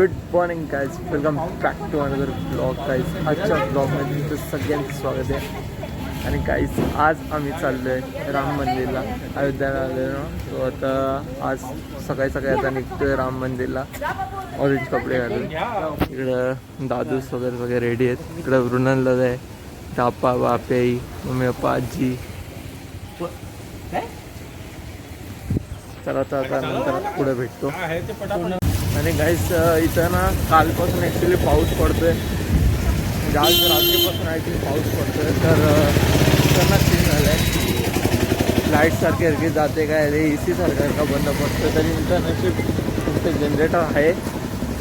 Good morning guys, welcome back to another blog guys. आजच्या ब्लॉगमध्ये तुमचं सगळ्यांचं स्वागत आहे. आणि गाइज आज आम्ही चाललो आहे राम मंदिरला, अयोध्याला आलेलो. तो आता आज सकाळी सकाळी आता निघतो आहे राम मंदिरला ऑरेंज कपडे घालून. इकडं दादूस वगैरे सगळे रेडी आहेत. इकडं वृणनला आहे, तापा बापेई मम्मी पप्पा आजी. चला आता नंतर पुढे भेटतो. आणि गाईस इथं ना कालपासून ॲक्च्युली पाऊस पडतो आहे, म्हणजे आज रात्रीपासून आय थिंक पाऊस पडतो आहे. तर त्यांना सीन झालं आहे, लाईट सारखी जाते काय रे, AC सारखा बंद पडतो. तरी नशीब तुमचं जनरेटर आहे,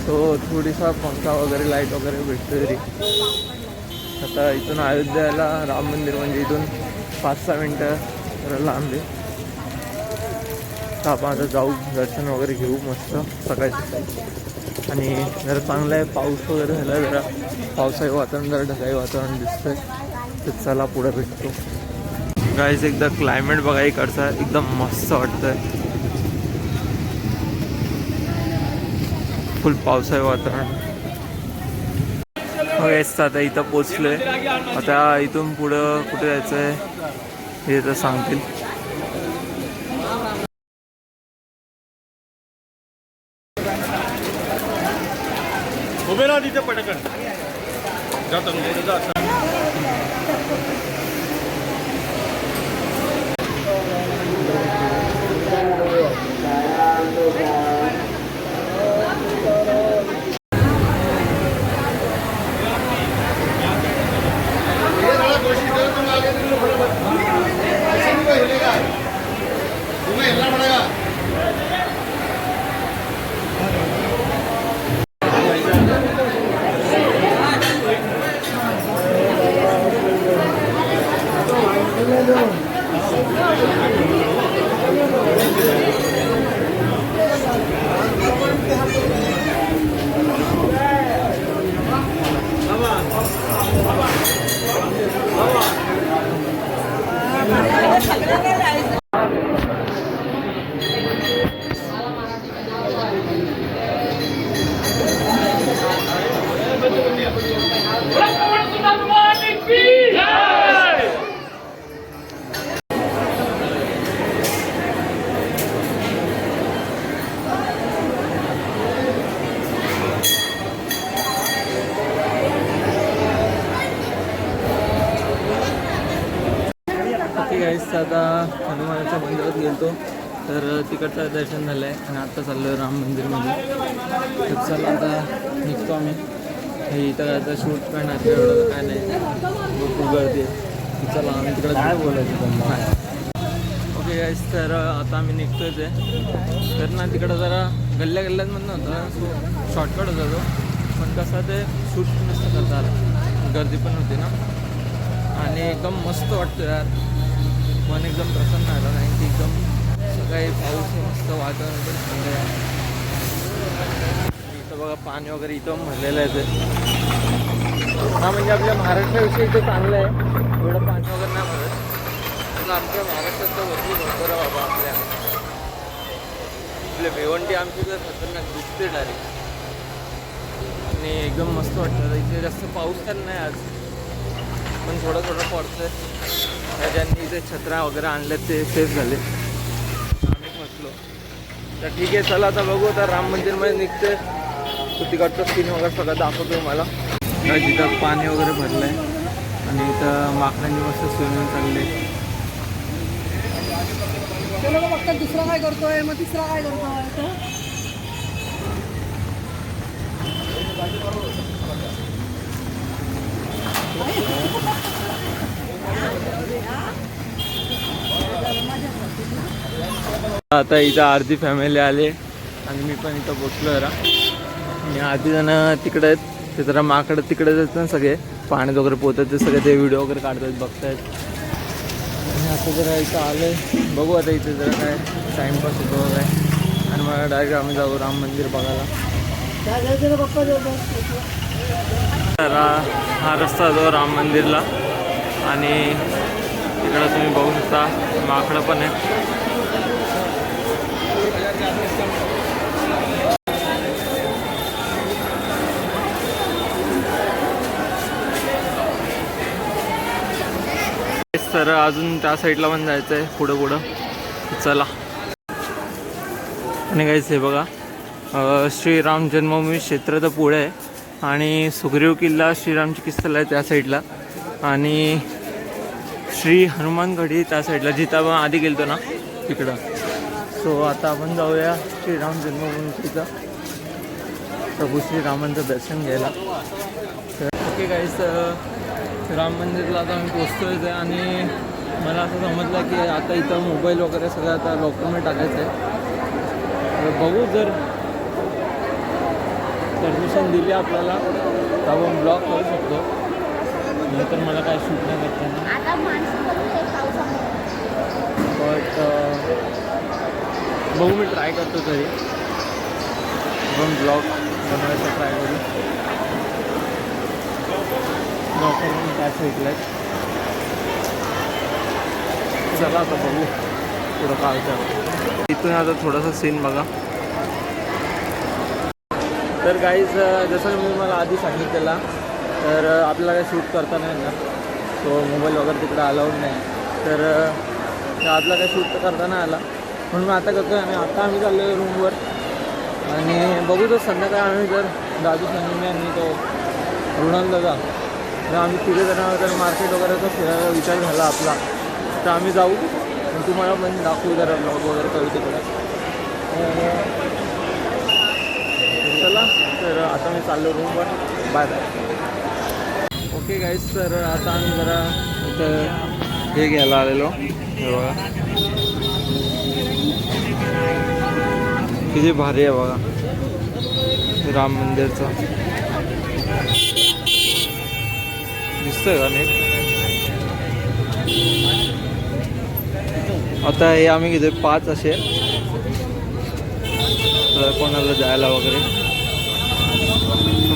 सो थोडीसा पंखा वगैरे लाईट वगैरे भेटतो तरी. आता इथून अयोध्याला राम मंदिर म्हणजे इथून 5-6 मिनटं लांब आहे. तर आपण आता जाऊ, दर्शन वगैरे घेऊ मस्त सकाळी सकाळी. आणि जरा चांगलं आहे, पाऊस वगैरे झाला, जरा पावसाळी वातावरण, जरा ढगाई वातावरण दिसतंय. तर चला पुढे भेटतो. गाईज एकदा क्लायमेट बघा इकडचा, एकदम मस्त वाटतंय, फुल पावसाळी वातावरण. गाईज आता इथं पोचलोय. आता इथून पुढं कुठे जायचं आहे हे तर सांगतील. उभे राहा तिथे पटकन जातो. आता हनुमानाच्या मंदिरात गेलो, तर तिकडचं दर्शन झालं आहे. आणि आता चाललो आहे राम मंदिरमध्ये. तर चला आता निघतो आम्ही. हे इथं आता शूट करणार एवढं काय नाही, भरपूर गर्दी आहे. चला आम्ही तिकडं काय बोलायचं नाही. ओके गाईस, तर आता आम्ही निघतोच आहे. तर ना तिकडं जरा गल्ल्यांमधनं होतं, सो शॉर्टकट होता तो, पण कसं ते शूट नसतं करता, गर्दी पण होती ना. आणि एकदम मस्त वाटतं यार, मन एकदम प्रसन्न झालं. नाही की एकदम सकाळी पाऊस मस्त, वातावरण पण थंड आहे. इथं बघा पाणी वगैरे इथं भरलेलं आहे. हा म्हणजे आपल्या महाराष्ट्राविषयी इथं चांगलं आहे, एवढं पाणी वगैरे नाही भरत. पण आमच्या महाराष्ट्रात तर भरपूर बाबा. आपल्या भिवंडी आमची तर खतरनाक दिसते डायरेक्ट. आणि एकदम मस्त वाटतं. इथे जास्त पाऊस तर नाही आज, पण थोडं पडतं आहे. ज्यांनी इथे छत्र्या वगैरे आणले ते सेफ झाले, आम्ही फसलो. तर ठीक आहे, चला आता बघू. आता राम मंदिरमध्ये निघते, तो तिकडचं सीन वगैरे सगळं दाखवतो मला. काय तिथं पाणी वगैरे भरलं आहे आणि इथं माकडांनी मस्त स्विमिंग चालले. फक्त दुसरा काय करतोय, मग तिसरा काय करतोय. आता इथं अर्धी फॅमिली आले आणि मी पण इथं बसलो जरा. आणि आधी जण तिकडे आहेत, ते जरा माकडं तिकडे जातात ना, सगळे पाण्यात वगैरे पोहतात, ते सगळे ते व्हिडिओ वगैरे काढतात, बघतायत. आणि आता जरा इथं आलं, बघू आता इथे जरा काय टाईमपास होतो काय. आणि मला डायरेक्ट आम्ही जाऊ राम मंदिर बघायला. तर हा रस्ता जो राम मंदिरला, आणि तिकडं तुम्ही बघू शकता माकडं पण आहे. तर अजून त्या साईडला पण जायचं आहे पुढं चला. आणि गाईस हे बघा श्रीराम जन्मभूमी क्षेत्र तर पुढे आहे आणि सुग्रीव किल्ला श्रीरामची किस्तला आहे त्या साईडला आणि श्री हनुमानगढी त्या साईडला जिथं आपण आधी गेलतो ना तिकडं. सो आता आपण जाऊया श्रीराम जन्मभूमीचं प्रभू श्रीरामांचं दर्शन घ्यायला. तर ओके गाईस राम मंदिरला आता आम्ही पोचतोय आहे आणि मला असं समजलं की आता इथं मोबाईल वगैरे सगळं आता लॉकरमध्ये टाकायचं आहे. तर बघू जर परमिशन दिली आपल्याला तर आपण ब्लॉग करू शकतो नंतर मला काय शूट नाही करता बट बघू मी ट्राय करतो तरी आपण ब्लॉग बनवायचा ट्राय करू. लॉकर पण त्या साईडला आहे. चला आता बघू पुढं काय होतं. इथून आता थोडासा सीन बघा. तर गाईज जसं मी मला आधी सांगितलेला तर आपल्याला काही शूट करता नाही ना तो मोबाईल वगैरे तिकडे अलाउड नाही. तर आपला काही शूट तर करता नाही आला म्हणून मी आता करतो. आणि आता आम्ही चाललो आहे रूमवर आणि बघू तर संध्याकाळी आम्ही जर दादू संजय आणि तो रुणाल दादा तर आम्ही तिथे जर मार्केट वगैरेचा फिरायला विचार झाला आपला तर आम्ही जाऊ आणि तुम्हाला पण दाखवू जरा ब्लॉग वगैरे करू तिकडे. चला तर आता मी चाललो रूमवर. Bye bye. ओके गाईज तर आता आम्ही जरा इथं हे घ्यायला आलेलो. हे बघा किती भारी आहे बघा राम मंदिरचं दिसतंय का नीट. आता हे आम्ही घेतोय 5 असे तर कोणाला जायला वगैरे.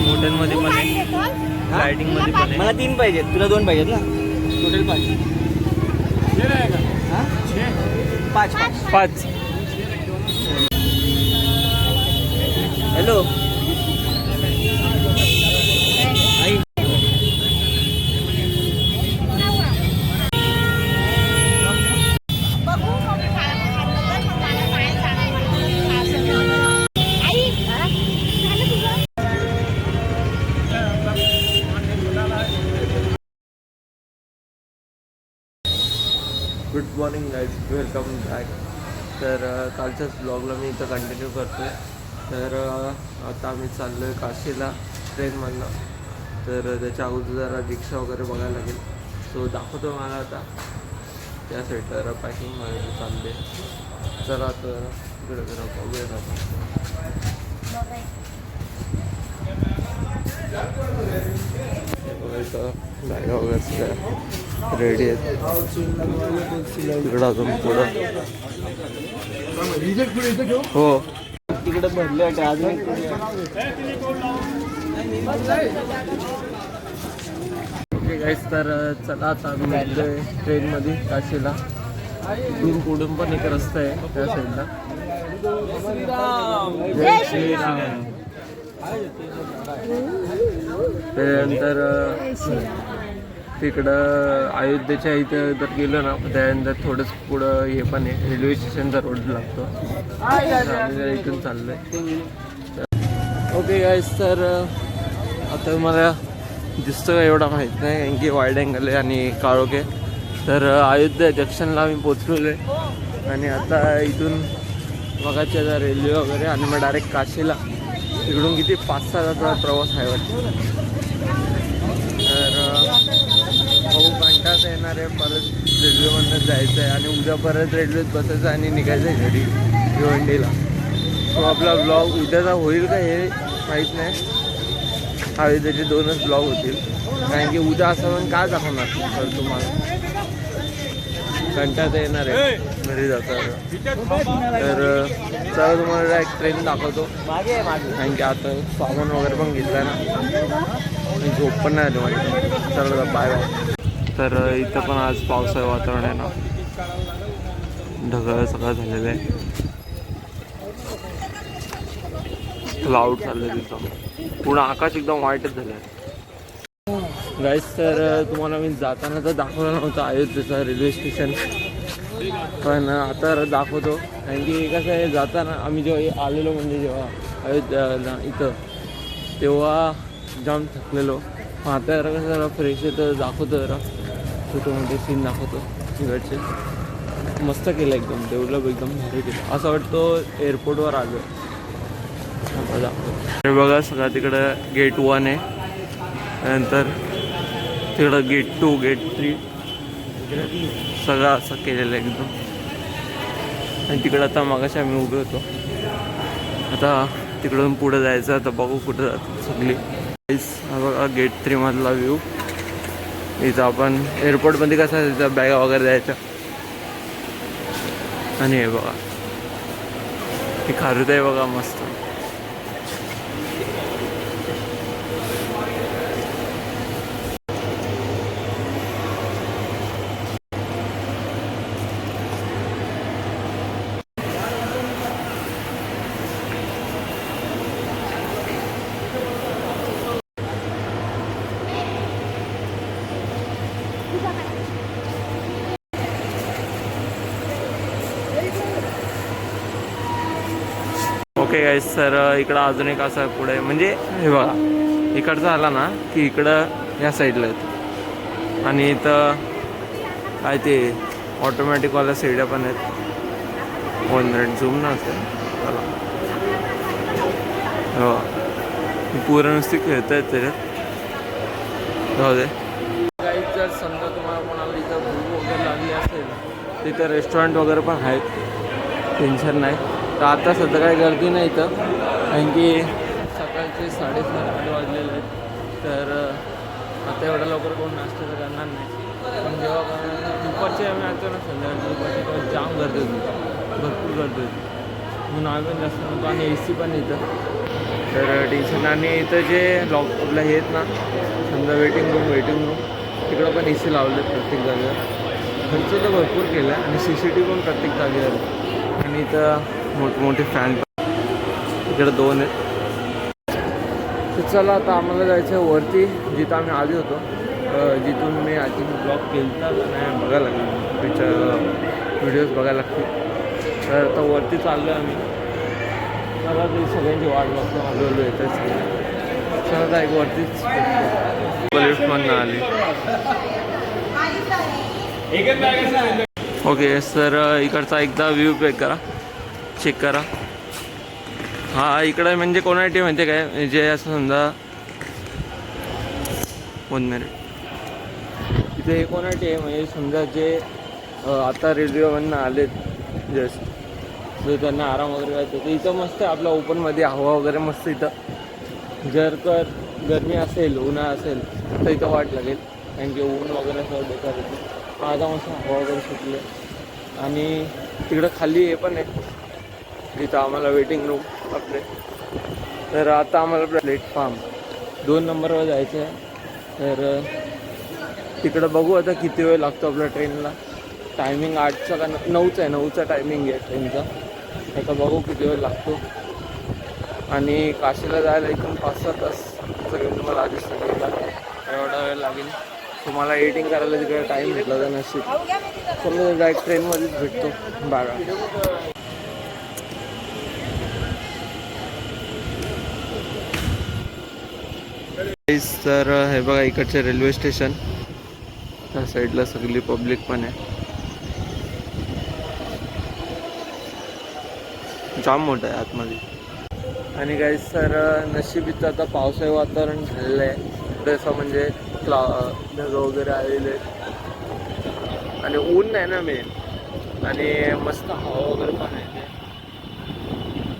मोठ्यांमध्ये पण आहे लायटिंगमध्ये पण आहे. मला 3 पाहिजेत तुला 2 पाहिजेत ना total 5. 5 hello good morning guys welcome back. तर कालच्याच ब्लॉगला मी इथं कंटिन्यू करतो आहे. तर आता आम्ही चाललो आहे काशीला ट्रेनमधनं. तर त्याच्या अगोदर जरा रिक्षा वगैरे बघायला लागेल. सो दाखवतो मला आता त्या साईडला जरा पॅकिंग वगैरे चालले. चला तर इकडे जरा बघूया बघायचं बॅगा वगैरे सगळ्या रेडी आहेत. तिकडं अजून पुढं हो तिकडे भरले वाटतं अजून. ओके गाईस तर चला आता आम्ही निघलोय ट्रेनमध्ये काशीला. इथून पुढून पण एक रस्ता आहे त्या साईडला. जय श्रीराम. त्यानंतर तिकडं अयोध्येच्या इथं जर गेलो ना त्यानंतर थोडंच पुढं हे पण आहे रेल्वे स्टेशनचा रोड लागतो. आम्ही जरा इथून चाललो आहे. ओके गाईस तर आता मला दिसतं का एवढा माहीत नाही कारण की वाईड अँगल आहे आणि काळोख आहे. तर अयोध्या जंक्शनला आम्ही पोचलेलो आहे आणि आता इथून मगाच्या रेल्वे वगैरे आणि मग डायरेक्ट काशीला. तिकडून किती 5-6 तासाचा प्रवास आहे वाटतं. तर बघू कंटाळता येणार आहे. परत रेल्वेमधून जायचं आहे आणि उद्या परत रेल्वेत बसायचं आणि निघायचं आहे घरी भिवंडीला. तो आपला ब्लॉग उद्याचा होईल का हे माहीत नाही. अयोध्येचे 2च ब्लॉग होतील कारण की उद्या असं पण काय दाखवणार तर तुम्हाला कंटाळता येणार आहे घरी जाता. तर चला तुम्हाला एक ट्रेन दाखवतो कारण की आता सामान वगैरे पण घेतलं आहे ना झोप पण नाही आली माझी. चला बाय बाय. तर इथं पण आज पावसाचं वातावरण आहे ना ढगाळ सगळं झालेलं आहे. क्लाउड चाललं तिथं पूर्ण आकाश एकदम व्हाईटच झालं आहे. गाईस तर तुम्हाला मी जाताना तर दाखवलं नव्हतं अयोध्येचं रेल्वे स्टेशन, पण आता दाखवतो. कारण की कसं आहे, जाताना आम्ही जेव्हा आलेलो म्हणजे जेव्हा अयोध्याला इथं तेव्हा जाम थकलेलो. आता जरा कसं जरा फ्रेश येतं, दाखवतो जरा छोटे मोठे सीन दाखवतो तिकडचे. मस्त केलं एकदम, डेव्हलप एकदम भारी केलं, असं वाटतं एअरपोर्टवर आलो. आता दाखवतो. हे बघा सगळं तिकडं गेट 1 आहे, त्यानंतर तिकडं गेट 2, गेट 3 सगळं असं केलेलं आहे एकदम. आणि तिकडं आता मागाशी आम्ही उभे होतो. आता तिकडून पुढे जायचं, आता बघू कुठं जातो सगळी. हा बघा गेट 3 मधला व्ह्यू. इथं आपण एअरपोर्टमध्ये कसं आहे तिथं बॅगा वगैरे द्यायच्या. आणि हे बघा ही खारुत आहे बघा मस्त. ओके गाईस, तर इकडं अजून एक असं पुढे म्हणजे हे बघा इकडचं आला ना की इकडं या साईडला येतं. आणि इथं काय ते ऑटोमॅटिकवाल्या सीड्या पण आहेत. 1 मिनिट झूम ना असेल चला. हो पूर्ण नुसती खेळता येत त्याच्यात. जाऊ दे गाईस, जर समजा तुम्हाला कोणाला इथं भूक वगैरे लागली असेल तिथं रेस्टॉरंट वगैरे पण आहेत, टेन्शन नाही. तर आता सध्या काही गर्दी नाही इथं, कारण की सकाळचे 7:30-8 वाजलेले आहेत. तर आता एवढ्या लवकर कोण नाश्ता तर करणार नाही. पण जेव्हा दुपारचे आम्ही आलो ना संध्याकाळी दुपारचे तेव्हा जाम गर्दी होती, भरपूर गर्दी होती. म्हणून आम्ही पण जास्त नव्हतो. आणि AC पण इथं, तर टेन्शन. आणि इथं जे आपलं हे आहेत ना समजा वेटिंग रूम तिकडं पण AC लावले प्रत्येक जागेवर. खर्च तर भरपूर केला आणि CCTV पण प्रत्येक जागेवर. आणि इथं मोठमोठे फॅन इकडे 2 आहेत. तर चला आता आम्हाला जायचं आहे वरती जिथं आम्ही आले होतो, जिथून मी आय थिंक ब्लॉग केला नाही बघायला लागेल, त्याच्या व्हिडिओज बघायला लागतील. तर आता वरती चाललो आहे आम्ही. मला ते सगळ्यांची वाट बघतो, हळूहळू येतात सगळं. चला आता एक वरतीच लिफ्ट पण आली. ओके सर, इकडचा एकदा व्ह्यू चेक करा. हा इकडं म्हणजे कोणासाठी माहिती काय, जे असं समजा 1 मिनिट इथे हे कोणासाठी आहे म्हणजे समजा जे आता रेल्वेवरनं आलेत जस्ट, जर त्यांना आराम वगैरे करायचं तर इथं मस्त आहे आपल्या ओपनमध्ये हवा वगैरे मस्त. इथं जर तर गरमी असेल उन्हाळा असेल तर इथं वाट लागेल, कारण की ऊन वगैरे सगळं बेकार येते. आता मस्त हवा वगैरे सुटली. आणि तिकडं खाली हे पण आहे जिथं आम्हाला वेटिंग रूम आपले. तर आता आम्हाला प्लॅटफॉर्म 2 नंबरवर जायचं आहे. तर तिकडं बघू आता किती वेळ लागतो आपल्या ट्रेनला. टायमिंग 8चा का 9चा आहे, 9चा टायमिंग आहे ट्रेनचा. आता बघू किती वेळ लागतो. आणि काशीला जायला इथून 5-6 तास सगळं तुम्हाला आधीच सांगितलं एवढा वेळ लागेल. तुम्हाला एडिटिंग करायला तिकडे टाईम भेटला तर नसेल, समजा डायरेक्ट ट्रेनमध्येच भेटतो 12. तर हे बघा इकडचे रेल्वे स्टेशन, त्या साईडला सगळी पब्लिक पण आहे. जाम मोठं आहे आतमध्ये. आणि गाईस तर नशिबीचं आता पावसाळी वातावरण झालेलं आहे, तसं म्हणजे ढग वगैरे आलेले आहेत आणि ऊन नाही ना मेन. आणि मस्त हवा वगैरे पण आहे,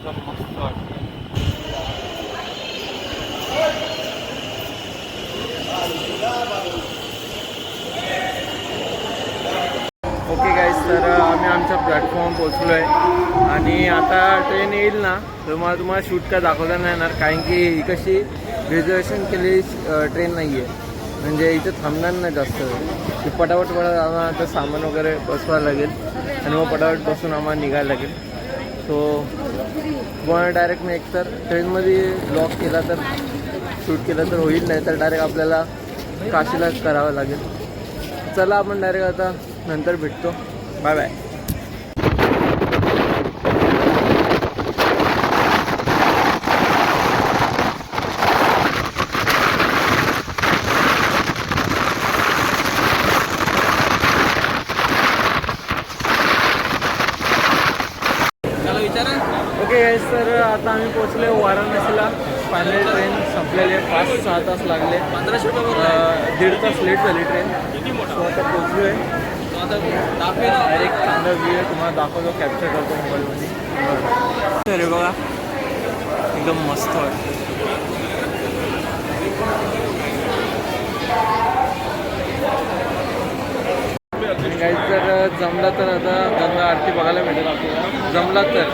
मस्त वाटतं. ओके गाईस, तर आम्ही आमच्या प्लॅटफॉर्म पोचलो आहे. आणि आता ट्रेन येईल ना तर मला तुम्हाला शूट काय दाखवता नाही येणार, कारण की ही कशी रिझर्वेशन केलेली ट्रेन नाही आहे, म्हणजे इथे थांबणार नाही जास्त वेळ. पटापट आम्हाला आता सामान वगैरे बसवायला लागेल आणि मग पटापट बसून आम्हाला निघायला लागेल. सो तुम्हाला डायरेक्ट मी एकतर ट्रेनमध्ये ब्लॉग केला तर शूट केलं तर होईल, नाही तर डायरेक्ट आपल्याला काशीलाच करावं लागेल. चला आपण डायरेक्ट आता नंतर भेटतो. Bye bye. ओके गाईस, तर आता आम्ही पोचले वाराणसीला. फायनल ट्रेन संपलेली आहे. 5-6 तास लागले. 1500 रुपये 1.5 तास लेट झाली ट्रेन. सो आता पोचलो आहे. डायरेक्ट चांगला व्ह्यू आहे, तुम्हाला दाखवतो, कॅप्चर करतो मोबाईलमध्ये. अरे बघा, एकदम मस्त वाटतं. काही जर जमला तर आता गंगा आरती बघायला भेटेल आपल्याला. जमला तर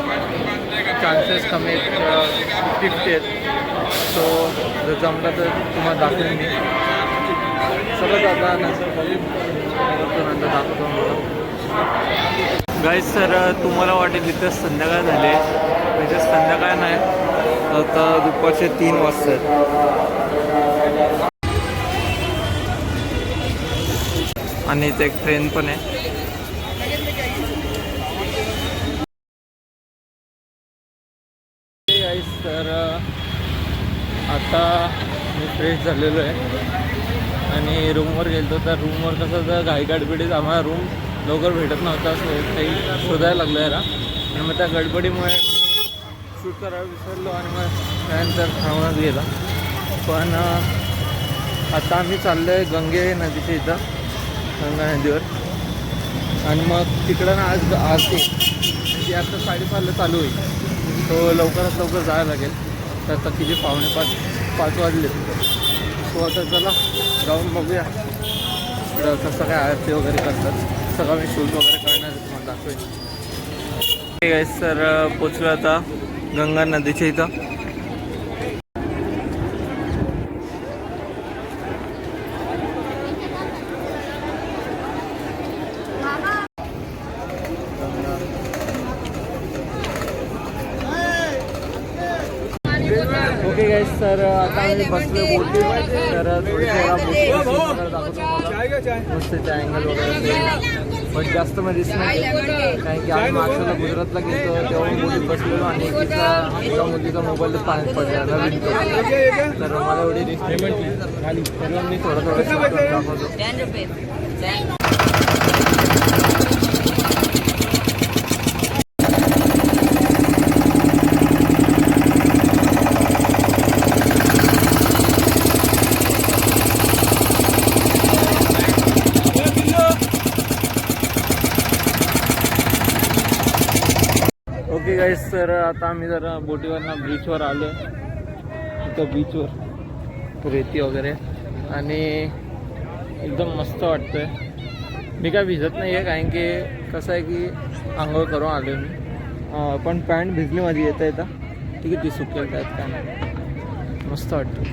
चान्सेस कमी आहेत, 50 आहेत. सो जर जमला तर तुम्हाला दाखवेन मी. सगळं आता नंतर दाखवतो मला. गाईज, तर तुम्हाला वाटेल इथं संध्याकाळ झाले, म्हणजे संध्याकाळ नाही, आता दुपारचे 3 वाजता आहेत. आणि इथे एक ट्रेन पण आहे. तर आता मी फ्रेश झालेलो आहे आणि रूमवर गेलो. तर रूमवर कसं तर घाई गडबडीत आम्हाला रूम लवकर भेटत नव्हता, सो काही शोधायला लागलो याला. आणि मग त्या गडबडीमुळे शूट करायला विसरलो आणि मग त्यानंतर थांबण्यात गेला. पण आता आम्ही चाललो आहे गंगे नदीच्या इथं, गंगा नदीवर. आणि मग तिकडं ना आज आरती, ती आता 5:30ला चालू होईल. तो लवकरात लवकर जायला लागेल. तर आता किती 4:45 वाजले. सो आता चला जाऊन बघूया इकडं कसं काय आरती वगैरे करतात. सगळं मी शूट वगैरे करणार तुम्हाला दाखवेन. ठीक आहे सर, पोचलो आता गंगा नदीच्या इथं. ओके गाईस, तर आता आम्ही बसलो बोटी. तर थोडीशी दाखवतो मस्त अँगल वगैरे, पण जास्त मध्ये दिसत नाही. कारण की आम्ही मागच्या गुजरातला गेलो तेव्हा बोटीत बसलेलो आणि एका मुलीचा मोबाईल तर पाण्यात पडला नवीन. तर मला एवढी दिसली म्हटली, तर मी थोडं दाखवतो. ओके गाईस, तर आता आम्ही जरा बोटीवरनं बीचवर आलो आहे. इथं बीचवर रेती वगैरे आणि एकदम मस्त वाटतं आहे. मी काय भिजत नाही आहे, कारण की कसं आहे की आंघोळ करून आलो मी. पण पॅन्ट भिजली माझी येता येता. ठीक आहे, ती सुकेल त्यात काय नाही. मस्त वाटतं.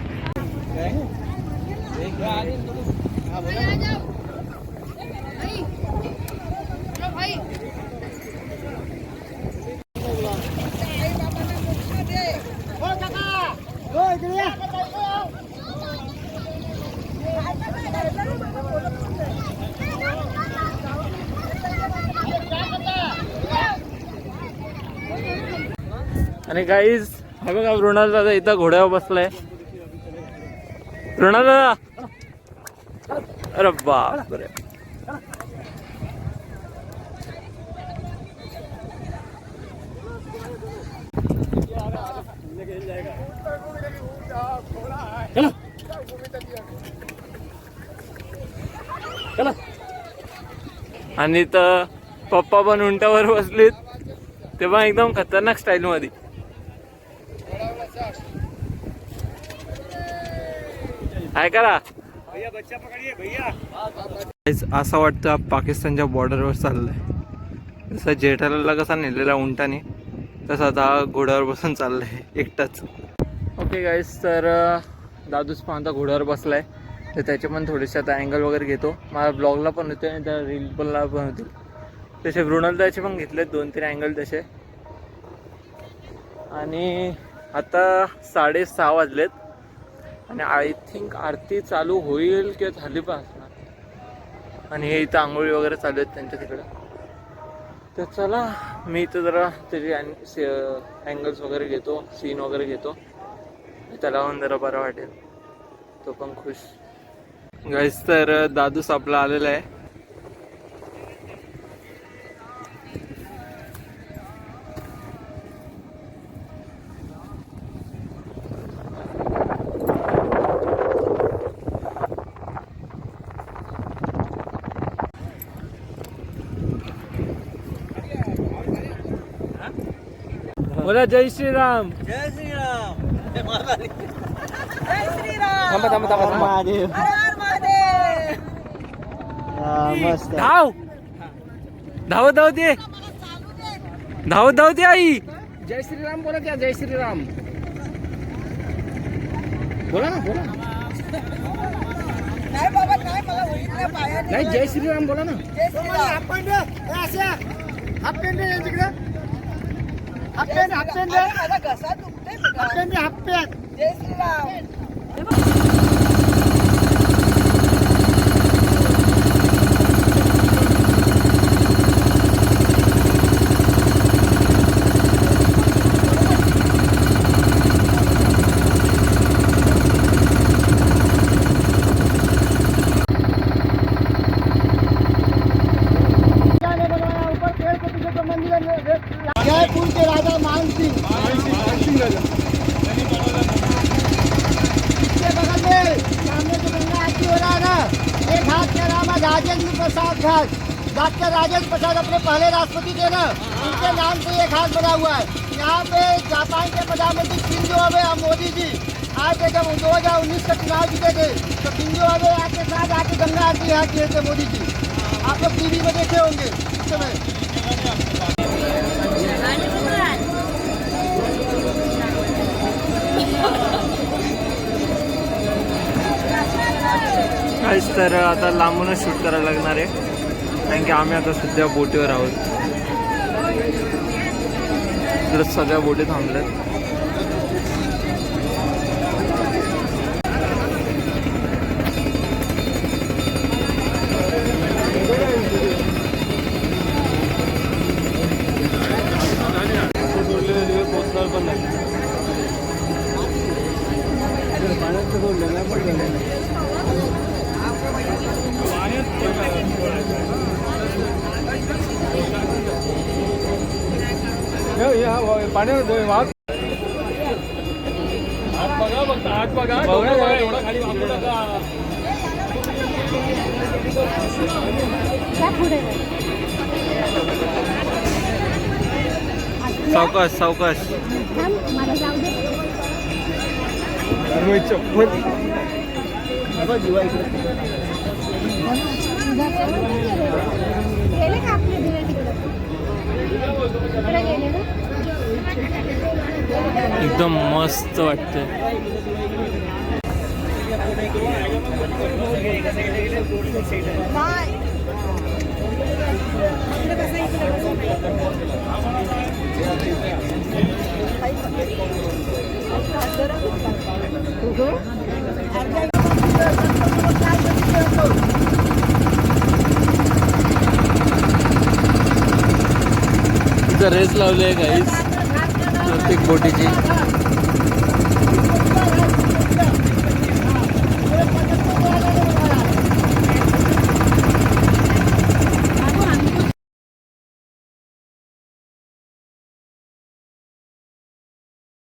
आणि गाईज, हा बघा मृणाल दादा इथं घोड्यावर बसलाय. मृणाल दादा, अरे बापरे. आणि तर पप्पा पण उंटावर बसलीत, ते पण एकदम खतरनाक स्टाईल मध्ये. काय करा, असं वाटतं पाकिस्तानच्या बॉर्डरवर चाललंय. जसं जेठालालला कसा नेलेला उंटाने, तसा आता घोड्यावर बसून चाललंय एकटाच. ओके गाईस, तर दादूच पण आता घोड्यावर बसलाय. तर त्याचे पण थोडेसे आता अँगल वगैरे घेतो. मला ब्लॉगला पण होते आणि त्या रील पनला पण होतील तसे. मृणालदाचे पण घेतले 2-3 अँगल तसे. आणि आता 6:30 वाजलेत. आणि आय थिंक आरती चालू होईल किंवा झाली पण असणार. आणि हे इथं आंघोळी वगैरे चालू आहेत त्यांच्या तिकडं. तर चला मी इथं जरा त्याची अँगल्स वगैरे घेतो, सीन वगैरे घेतो. त्याला पण जरा बरं वाटेल, तो पण खुश. गाईस तर दादूस आपला आलेला आहे. बोला जय श्रीराम. जय श्रीराम. जय श्रीराम. थांबा थांबा थांबा थांबा. हर हर महादेव. मस्त धाव धाव धाव दे, धाव धाव दे आई. जय श्रीराम बोला क्या? जय श्रीराम बोला ना, बोला. नाही बाबा नाही, मला होईल पाया नाही. जय श्रीराम बोला ना. जय Shriram. Half pant half pant तिकडे. हाफ पॅन्ट माझा घसा दुखतोय. Half pant half pant. जय श्रीराम. जयपुर के राजा मान सिंह राजा इसके बगल में सामने जो गंगा आरती हो रहा है ना, ये घाट का नाम है राजेंद्र प्रसाद घाट. डॉक्टर राजेंद्र प्रसाद अपने पहले राष्ट्रपति थे ना, उनके नाम से ये घाट बना हुआ है. यहाँ पे जापान के प्रधानमंत्री शिंजो अबे और मोदी जी आके जब 2019 का चुनाव जीते थे तो शिंजो अबे के साथ आके गंगा आरती यहाँ किए थे मोदी जी. आप लोग टीवी में देखे होंगे उस समय. काहीच तर आता लांबूनच शूट करायला लागणार आहे, कारण की आम्ही आता सध्या बोटीवर आहोत. इकडे सगळ्या बोटी थांबल्यात. पोचणार पण नाही. पाण्यावर वाघ आत बघा, फक्त आत बघा. एवढा खाली वाकू नका. सावकाश सावकाश. चप्पल एकदम मस्त वाटते. इथं रेस लावली आहे गाईज प्रत्येक बोटीची.